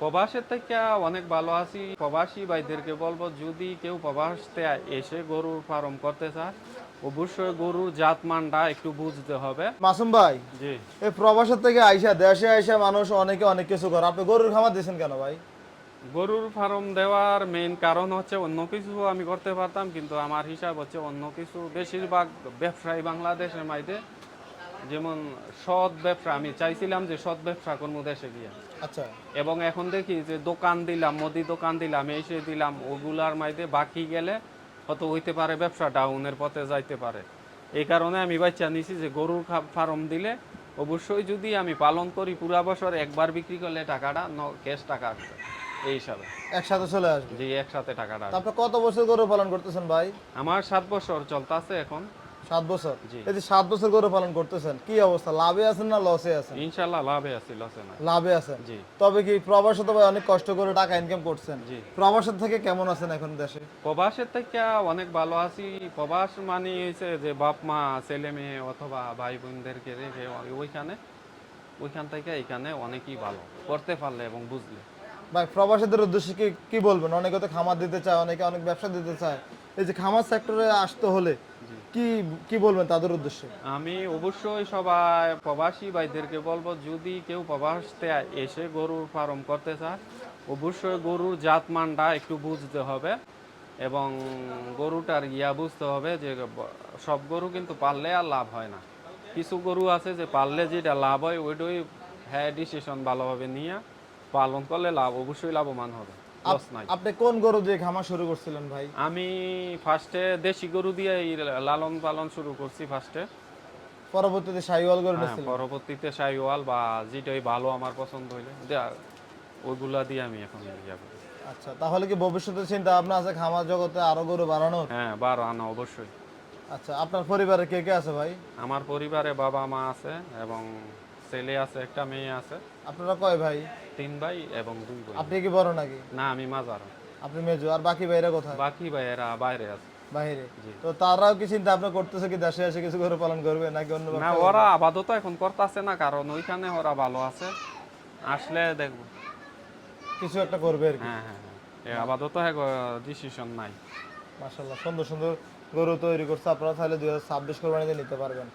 প্রবাসের থেকে অনেক ভালো আছি। প্রবাসী ভাইদেরকে বলবো, যদি কেউ প্রবাসতে এসে গরুর ফার্ম করতে চায়, অবশ্যই গরুর জাতমানটা একটু বুঝতে হবে। মাসুম ভাই, জি। এই প্রবাসের থেকে আইসা দেশে আইসা মানুষ অনেকে অনেক কিছু করে, আপনি গরুর খামার দিয়েছেন কেন ভাই? গরুর ফার্ম দেওয়ার মেইন কারণ হচ্ছে, অন্য কিছু আমি করতে পারতাম, কিন্তু আমার হিসাব হচ্ছে অন্য কিছু। বেশিরভাগ ব্যবসায়ী বাংলাদেশের মাইতে যেমন সৎ ব্যবসা, আমি চাইছিলাম যে সৎ ব্যবসা করবো দেশে গিয়ে। আচ্ছা। এবং এখন দেখি যে দোকান দিলাম, মুদি দোকান দিলাম, এসে দিলাম, ওগুলার মাইতে বাকি গেলে হয়তো হইতে পারে ব্যবসা ডাউনের পথে যাইতে পারে। এই কারণে আমি বাচ্চা নিছি যে গরুর ফার্ম দিলে অবশ্যই যদি আমি পালন করি পুরা বছর, একবার বিক্রি করলে টাকাটা ক্যাশ টাকা আসবে এই হিসাবে। একসাথে চলে আসবে। জি, একসাথে টাকাটা তা আসবে। আপনি কত বছর গরু পালন করতেছেন ভাই? আমার 7 বছর চলতেছে এখন। 7 বছর। জি। এই যে 7 বছর গরু পালন করতেছেন, কি অবস্থা, লাভে আছেন না লসে আছেন? ইনশাল্লাহ লাভে আছি, লসে না। লাভে আছেন। জি। তবে কি প্রবাসে তো ভাই অনেক কষ্ট করে টাকা ইনকাম করছেন, জি। প্রবাসের থেকে কেমন আছেন এখন দেশে? প্রবাসের থেকে অনেক ভালো আছি। প্রবাস মানে হয়েছে যে বাপ মা ছেলে মেয়ে অথবা ভাই বোনদেরকে রেখে ওইখান থেকে এখানে অনেকই ভালো করতে পারলে এবং বুঝলে। ভাই প্রবাসীদের উদ্দেশ্যে কি কি বলবেন? অনেকে তো খামার দিতে চায়, অনেকে অনেক ব্যবসা দিতে চায়, এই যে খামার সেক্টরে আসতে হলে কি কি বলবেন তাদের উদ্দেশ্যে? আমি অবশ্যই সবাই প্রবাসী ভাইদেরকে বলবো, যদি কেউ প্রবাসতে এসে গরুর ফার্ম করতে চায়, অবশ্যই গরুর জাতমানটা একটু বুঝতে হবে এবং গরুটার বুঝতে হবে যে সব গরু কিন্তু পাললে আর লাভ হয় না। কিছু গরু আছে যে পাললে যেটা লাভ হয় ওইটাই, হ্যাঁ, ডিসিশন ভালোভাবে নিয়ে পালন করলে লাভ, অবশ্যই লাভবান হবে, লস নাই। আপনি কোন গরু দিয়ে খামার শুরু করছিলেন ভাই? আমি ফার্স্টে দেশি গরু দিয়ে লালন পালন শুরু করছি ফার্স্টে। পরবর্তীতে শাহিওয়াল গরু হ্যাঁ, নিয়েছিলেন? পরবর্তীতে শাহিওয়াল বা যেটাই ভালো আমার পছন্দ হইলে ওইগুলা দিয়ে আমি এখন ইয়া করি। আচ্ছা, তাহলে কি ভবিষ্যতে চিন্তা ভাবনা আছে খামার জগতে আরো গরু বাড়ানোর? হ্যাঁ, 12 আনা অবশ্যই। আচ্ছা, আপনার পরিবারে কে কে আছে ভাই? আমার পরিবারে বাবা মা আছে এবং ছেলে আছে, একটা মেয়ে আছে। আপনারা কয় ভাই? 3 ভাই এবং 2 বোন। আপনি কি বড় নাকি? না, আমি মাঝার। আপনি মেজো, আর বাকি ভাইরা কোথায়? বাকি ভাইয়েরা বাইরে আছে। বাইরে। জি। তো তারাও কি চিন্তা ভাবনা করতেছে কি দেশে এসে কিছু গরু পালন করবে নাকি অন্য না, ব্যবসা ওরা করবে? আপাতত এখন করতেছে না, কারণ ওইখানে ওরা ভালো আছে, আসলে দেখবো। কিছু একটা করবে আর কি। হ্যাঁ, হ্যাঁ, হ্যাঁ, আপাতত ডিসিশন নাই। মাশাআল্লাহ, সুন্দর সুন্দর গরু তৈরি করছে, আপনারা চাইলে 2026 কোরবানিতে নিতে পারবেন।